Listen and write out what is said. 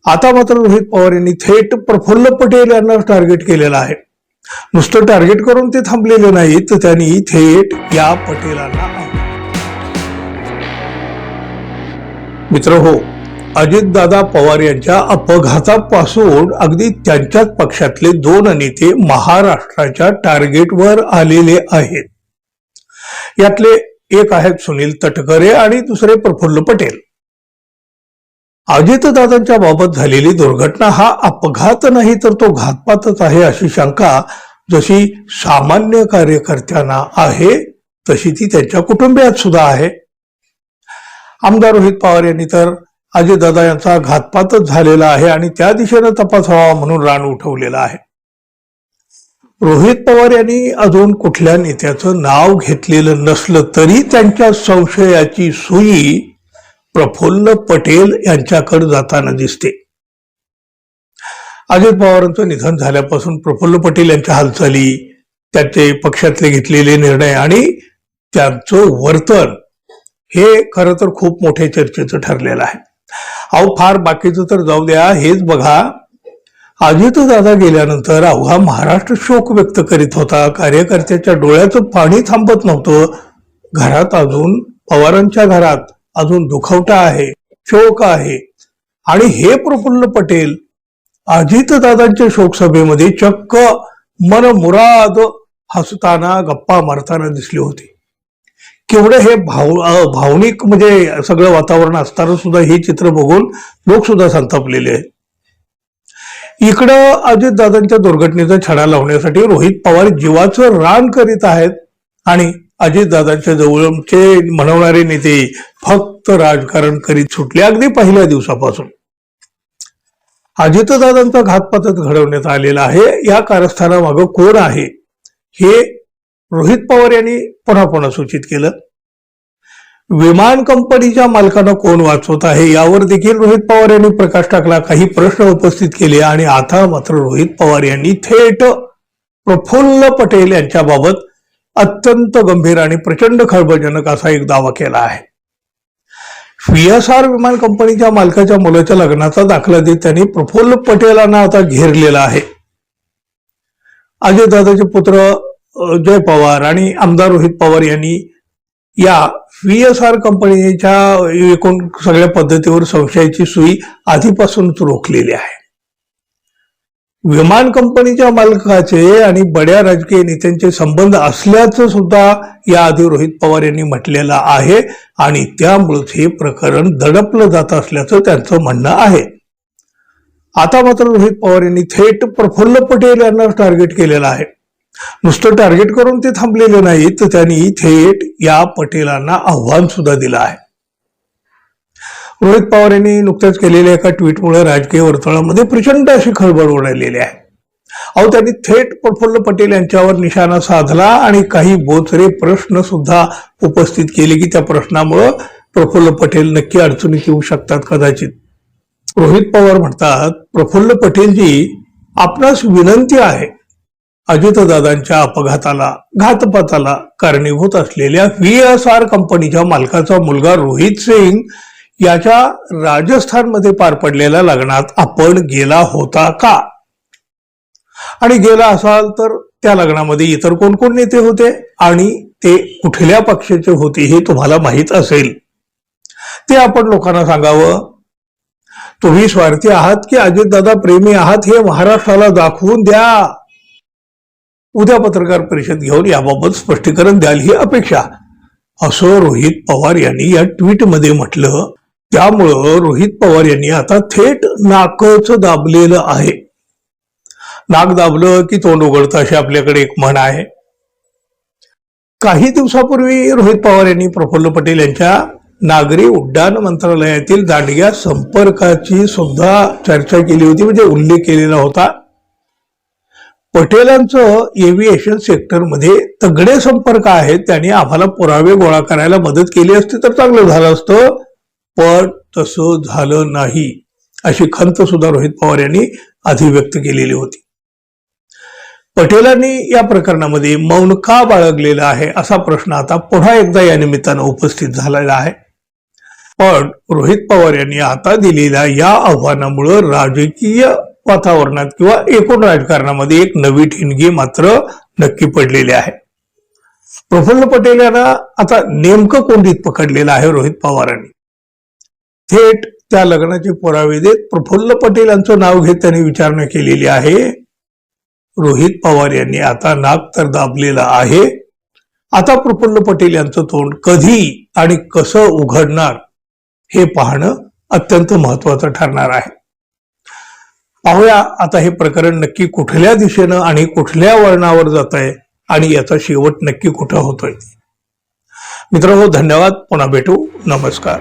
आता मात्र रोहित पवार यांनी थेट प्रफुल्ल पटेल यांना टार्गेट केलेलं आहे. नुसतं टार्गेट करून ते थांबलेले नाहीत, तर त्यांनी थेट या पटेलांना मित्र हो, अजितदादा पवार यांच्या अपघातापासून अगदी त्यांच्याच पक्षातले दोन नेते महाराष्ट्राच्या टार्गेटवर आलेले आहेत. यातले एक आहेत सुनील तटकरे आणि दुसरे प्रफुल्ल पटेल. अजितदादांच्या बाबत झालेली दुर्घटना हा अपघात नाही तर तो घातपातच आहे अशी शंका जशी सामान्य कार्यकर्त्यांना आहे तशी ती त्यांच्या कुटुंबियात सुद्धा आहे. आमदार रोहित पवार यांनी तर अजितदादा यांचा घातपातच झालेला आहे आणि त्या दिशेनं तपास व्हावा म्हणून रान उठवलेलं आहे. रोहित पवार यांनी अजून कुठल्या नेत्याचं नाव घेतलेलं नसलं तरी त्यांच्या संशयाची सुई प्रफुल्ल पटेल यांच्याकडे जाताना दिसते. अजित पवारांचं निधन झाल्यापासून प्रफुल्ल पटेल यांच्या हालचाली, त्याचे पक्षातले घेतलेले निर्णय आणि त्यांचं वर्तन हे खरं तर खूप मोठ्या चर्चेचं ठरलेलं आहे. अहो फार बाकीचं तर जाऊ द्या, हेच बघा, अजितदादा गेल्यानंतर अवघा महाराष्ट्र शोक व्यक्त करीत होता. कार्यकर्त्याच्या डोळ्याचं पाणी थांबत नव्हतं. घरात अजून पवारांच्या घरात अजून दुखवटा आहे, शोक आहे आणि हे प्रफुल्ल पटेल अजितदादांच्या शोकसभेमध्ये चक्क मनमुराद हसताना गप्पा मारताना दिसले होते. केवढं हे भावनिक म्हणजे सगळं वातावरण असताना सुद्धा हे चित्र बघून लोक सुद्धा संतापलेले आहेत. इकडं अजितदादांच्या दुर्घटनेचा छडा लावण्यासाठी रोहित पवार जीवाचं रान करीत आहेत आणि अजितदादांच्या जवळचे म्हणवणारे नेते फक्त राजकारण करीत सुटले अगदी पहिल्या दिवसापासून. अजितदादांचा घातपातच घडवण्यात आलेला आहे. या कारस्थानामागं कोण आहे हे रोहित पवार यांनी पुन्हा पुन्हा सूचित केलं. विमान कंपनीच्या मालकांना कोण वाचवत आहे यावर देखील रोहित पवार यांनी प्रकाश टाकला, काही प्रश्न उपस्थित केले आणि आता मात्र रोहित पवार यांनी थेट प्रफुल्ल पटेल यांच्याबाबत अत्यंत गंभीर आणि प्रचंड खळबळजनक असा एक दावा केला आहे. VSR विमान कंपनीच्या मालकाच्या मुलाच्या लग्नाचा दाखला देत त्यांनी प्रफुल्ल पटेलांना आता घेरलेला आहे. अजितदादाचे पुत्र जय पवार आणि आमदार रोहित पवार यांनी या VSR कंपनीच्या एकूण सगळ्या पद्धतीवर संशयाची सुई आधीपासूनच रोखलेली आहे. विमान कंपनीच्या मालकाचे आणि बड्या राजकीय नेत्यांचे संबंध असल्याचं सुद्धा याआधी रोहित पवार यांनी म्हटलेलं आहे आणि त्यामुळेच हे प्रकरण दडपलं जात असल्याचं त्यांचं म्हणणं आहे. आता मात्र रोहित पवार यांनी थेट प्रफुल्ल पटेल यांना टार्गेट केलेलं आहे. नुसतं टार्गेट करून ते थांबलेले नाहीत, तर त्यांनी थेट या पटेलांना आव्हान सुद्धा दिलं आहे. रोहित पवार यांनी नुकत्याच केलेल्या एका ट्विटमुळे राजकीय वर्तुळामध्ये प्रचंड अशी खळबळ उडालेली आहे. अहो त्यांनी थेट प्रफुल्ल पटेल यांच्यावर निशाणा साधला आणि काही बोचरे प्रश्न सुद्धा उपस्थित केले की त्या प्रश्नामुळे प्रफुल्ल पटेल नक्की अडचणीत येऊ शकतात कदाचित. रोहित पवार म्हणतात, प्रफुल्ल पटेलजी आपणास विनंती आहे, अजितदादांच्या अपघाताला घातपाताला कारणीभूत असलेल्या VSR कंपनीच्या मालकाचा मुलगा रोहित सिंग याच्या राजस्थानमध्ये पार पडलेल्या लग्नात आपण गेला होता का? आणि गेला असाल तर त्या लग्नामध्ये इतर कोण कोण नेते होते आणि ते कुठल्या पक्षाचे होते हे तुम्हाला माहित असेल, ते आपण लोकांना सांगावं. तुम्ही स्वार्थी आहात की अजितदादा प्रेमी आहात हे महाराष्ट्राला दाखवून द्या. उद्या पत्रकार परिषद घेऊन याबाबत स्पष्टीकरण द्याल ही अपेक्षा, असं रोहित पवार यांनी या ट्विटमध्ये म्हटलं. त्यामुळं रोहित पवार यांनी आता थेट नाकच दाबलेलं आहे. नाक दाबलं की तोंड उघडतं अशी आपल्याकडे एक म्हण आहे. काही दिवसापूर्वी रोहित पवार यांनी प्रफुल्ल पटेल यांच्या नागरी उड्डाण मंत्रालयातील दांडग्या संपर्काची सुद्धा चर्चा केली होती, म्हणजे उल्लेख केलेला होता. पटेलांचं एव्हिएशन सेक्टरमध्ये तगडे संपर्क आहेत, त्यांनी आम्हाला पुरावे गोळा करायला मदत केली असती तर चांगलं झालं असतं, पण तसं झालं नाही अशी खंत सुद्धा रोहित पवार यांनी आधी व्यक्त केलेली होती. पटेलांनी या प्रकरणामध्ये मौन का बाळगलेला आहे असा प्रश्न आता पुन्हा एकदा या निमित्तानं उपस्थित झालेला आहे. पण रोहित पवार यांनी आता दिलेल्या या आव्हानामुळे राजकीय वातावरणात किंवा एकूण राजकारणामध्ये एक नवी ठिणगी मात्र नक्की पडलेली आहे. प्रफुल्ल पटेल यांना आता नेमकं कोंडीत पकडलेलं आहे रोहित पवारांनी. थेट त्या लग्नाचे पुरावे देत प्रफुल्ल पटेल यांचं नाव घेत त्यांनी विचारणा केलेली आहे. रोहित पवार यांनी आता नाक तर दाबलेलं आहे. आता प्रफुल्ल पटेल यांचं तोंड कधी आणि कसं उघडणार हे पाहणं अत्यंत महत्वाचं ठरणार आहे. पाहूया आता हे प्रकरण नक्की कुठल्या दिशेनं आणि कुठल्या वळणावर जात आहे आणि याचा शेवट नक्की कुठं होतोय. मित्रांनो, धन्यवाद. पुन्हा भेटू. नमस्कार.